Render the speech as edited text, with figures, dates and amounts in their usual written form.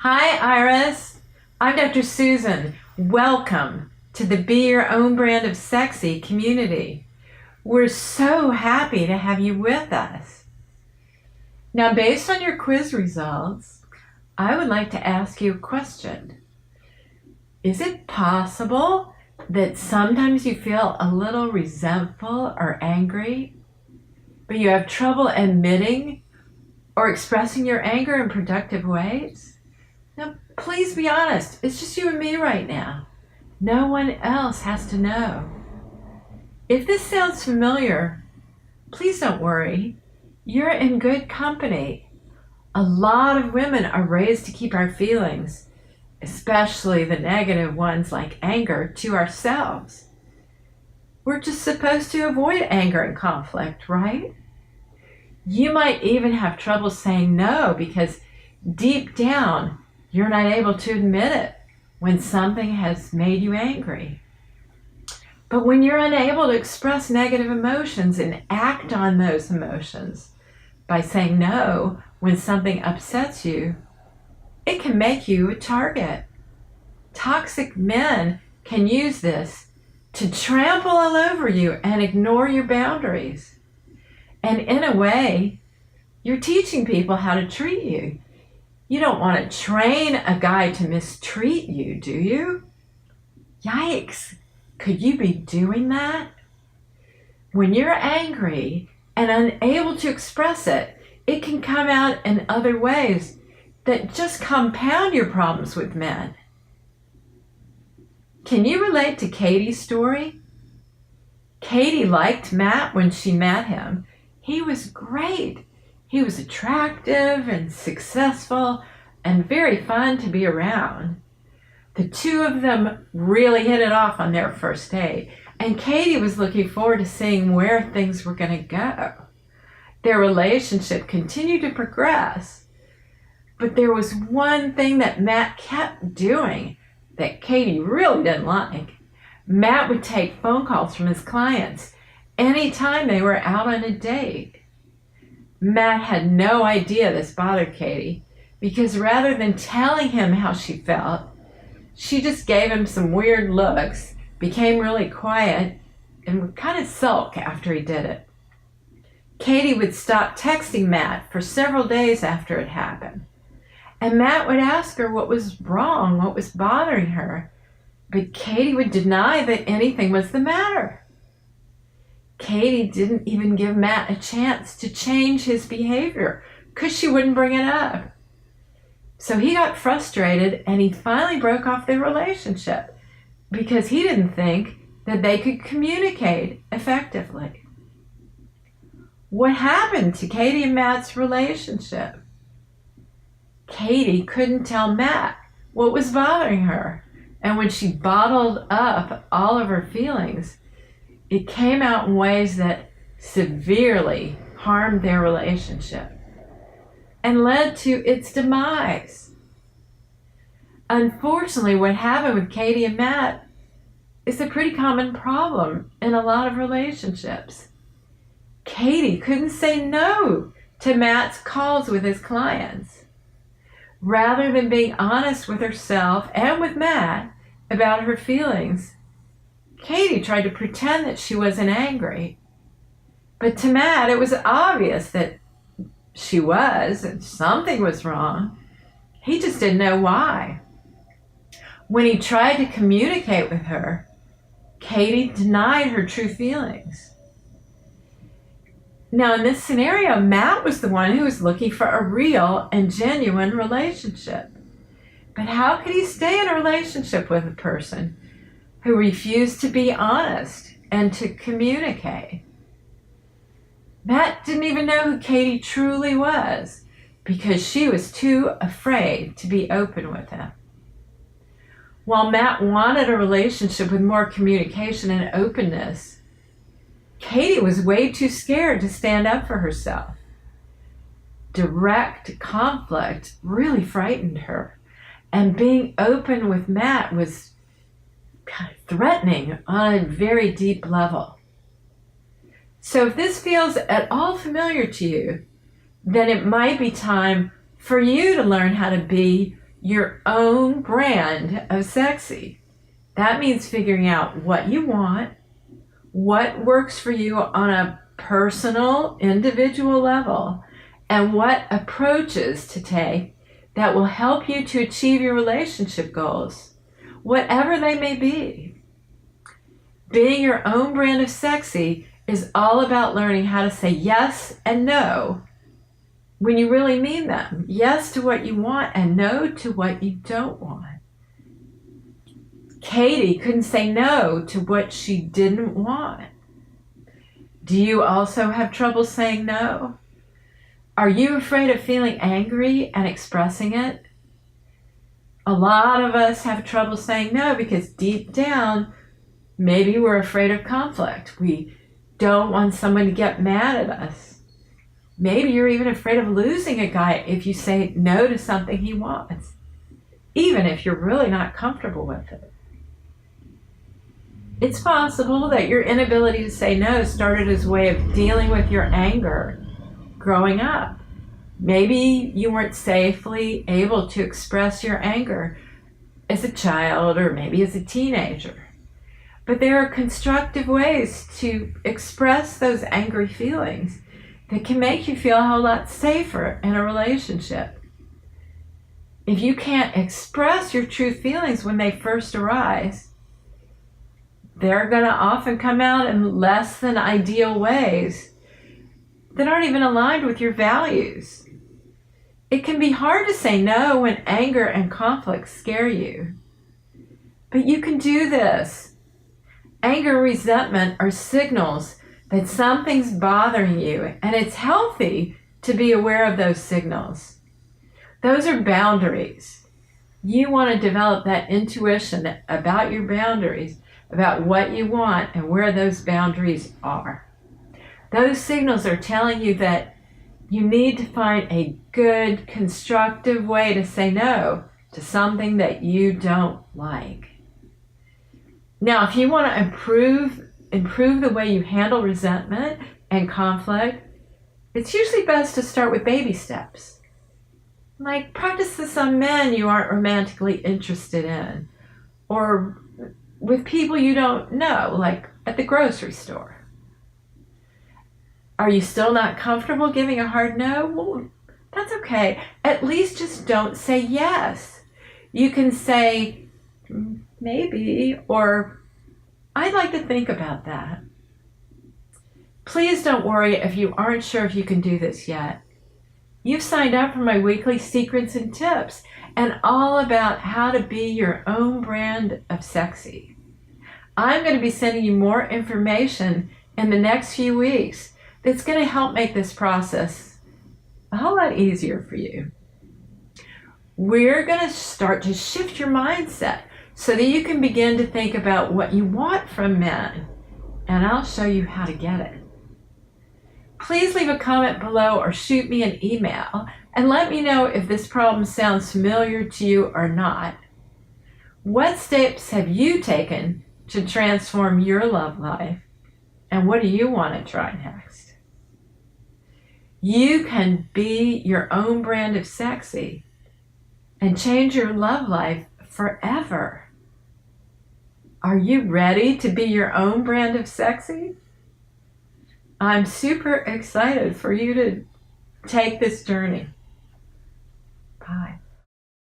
Hi, Iris. I'm Dr. Susan. Welcome to the Be Your Own Brand of Sexy community. We're so happy to have you with us. Now, based on your quiz results, I would like to ask you a question. Is it possible that sometimes you feel a little resentful or angry, but you have trouble admitting or expressing your anger in productive ways? Now, please be honest. It's just you and me right now. No one else has to know. If this sounds familiar, please don't worry. You're in good company. A lot of women are raised to keep our feelings, especially the negative ones like anger, to ourselves. We're just supposed to avoid anger and conflict, right? You might even have trouble saying no because deep down, you're not able to admit it when something has made you angry. But when you're unable to express negative emotions and act on those emotions by saying no when something upsets you, it can make you a target. Toxic men can use this to trample all over you and ignore your boundaries. And in a way, you're teaching people how to treat you. You don't want to train a guy to mistreat you, do you? Yikes! Could you be doing that? When you're angry and unable to express it, it can come out in other ways that just compound your problems with men. Can you relate to Katie's story? Katie liked Matt when she met him. He was great. He was attractive and successful and very fun to be around. The two of them really hit it off on their first date, and Katie was looking forward to seeing where things were going to go. Their relationship continued to progress, but there was one thing that Matt kept doing that Katie really didn't like. Matt would take phone calls from his clients anytime they were out on a date. Matt had no idea this bothered Katie because rather than telling him how she felt, she just gave him some weird looks, became really quiet, and would kind of sulk after he did it. Katie would stop texting Matt for several days after it happened. And Matt would ask her what was wrong, what was bothering her, but Katie would deny that anything was the matter. Katie didn't even give Matt a chance to change his behavior because she wouldn't bring it up. So he got frustrated and he finally broke off their relationship because he didn't think that they could communicate effectively. What happened to Katie and Matt's relationship? Katie couldn't tell Matt what was bothering her, and when she bottled up all of her feelings, it came out in ways that severely harmed their relationship and led to its demise. Unfortunately, what happened with Katie and Matt is a pretty common problem in a lot of relationships. Katie couldn't say no to Matt's calls with his clients. Rather than being honest with herself and with Matt about her feelings, Katie tried to pretend that she wasn't angry. But to Matt, it was obvious that she was, and something was wrong. He just didn't know why. When he tried to communicate with her, Katie denied her true feelings. Now, in this scenario, Matt was the one who was looking for a real and genuine relationship. But how could he stay in a relationship with a person who refused to be honest and to communicate? Matt didn't even know who Katie truly was because she was too afraid to be open with him. While Matt wanted a relationship with more communication and openness, Katie was way too scared to stand up for herself. Direct conflict really frightened her, and being open with Matt was kind of threatening on a very deep level. So if this feels at all familiar to you, then it might be time for you to learn how to be your own brand of sexy. That means figuring out what you want, what works for you on a personal, individual level, and what approaches to take that will help you to achieve your relationship goals, whatever they may be. Being your own brand of sexy is all about learning how to say yes and no when you really mean them. Yes to what you want and no to what you don't want. Katie couldn't say no to what she didn't want. Do you also have trouble saying no? Are you afraid of feeling angry and expressing it? A lot of us have trouble saying no because deep down, maybe we're afraid of conflict. We don't want someone to get mad at us. Maybe you're even afraid of losing a guy if you say no to something he wants, even if you're really not comfortable with it. It's possible that your inability to say no started as a way of dealing with your anger growing up. Maybe you weren't safely able to express your anger as a child or maybe as a teenager. But there are constructive ways to express those angry feelings that can make you feel a whole lot safer in a relationship. If you can't express your true feelings when they first arise, they're going to often come out in less than ideal ways that aren't even aligned with your values. It can be hard to say no when anger and conflict scare you. But you can do this. Anger and resentment are signals that something's bothering you, and it's healthy to be aware of those signals. Those are boundaries. You want to develop that intuition about your boundaries, about what you want and where those boundaries are. Those signals are telling you that you need to find a good, constructive way to say no to something that you don't like. Now, if you want to improve the way you handle resentment and conflict, it's usually best to start with baby steps. Like practice this on men you aren't romantically interested in, or with people you don't know, like at the grocery store. Are you still not comfortable giving a hard no? Well, that's okay. At least just don't say yes. You can say maybe, or I'd like to think about that. Please don't worry if you aren't sure if you can do this yet. You've signed up for my weekly secrets and tips, and all about how to be your own brand of sexy. I'm going to be sending you more information in the next few weeks that's going to help make this process a whole lot easier for you. We're going to start to shift your mindset so that you can begin to think about what you want from men, and I'll show you how to get it. Please leave a comment below or shoot me an email and let me know if this problem sounds familiar to you or not. What steps have you taken to transform your love life, and what do you want to try next? You can be your own brand of sexy and change your love life forever. Are you ready to be your own brand of sexy? I'm super excited for you to take this journey. Bye.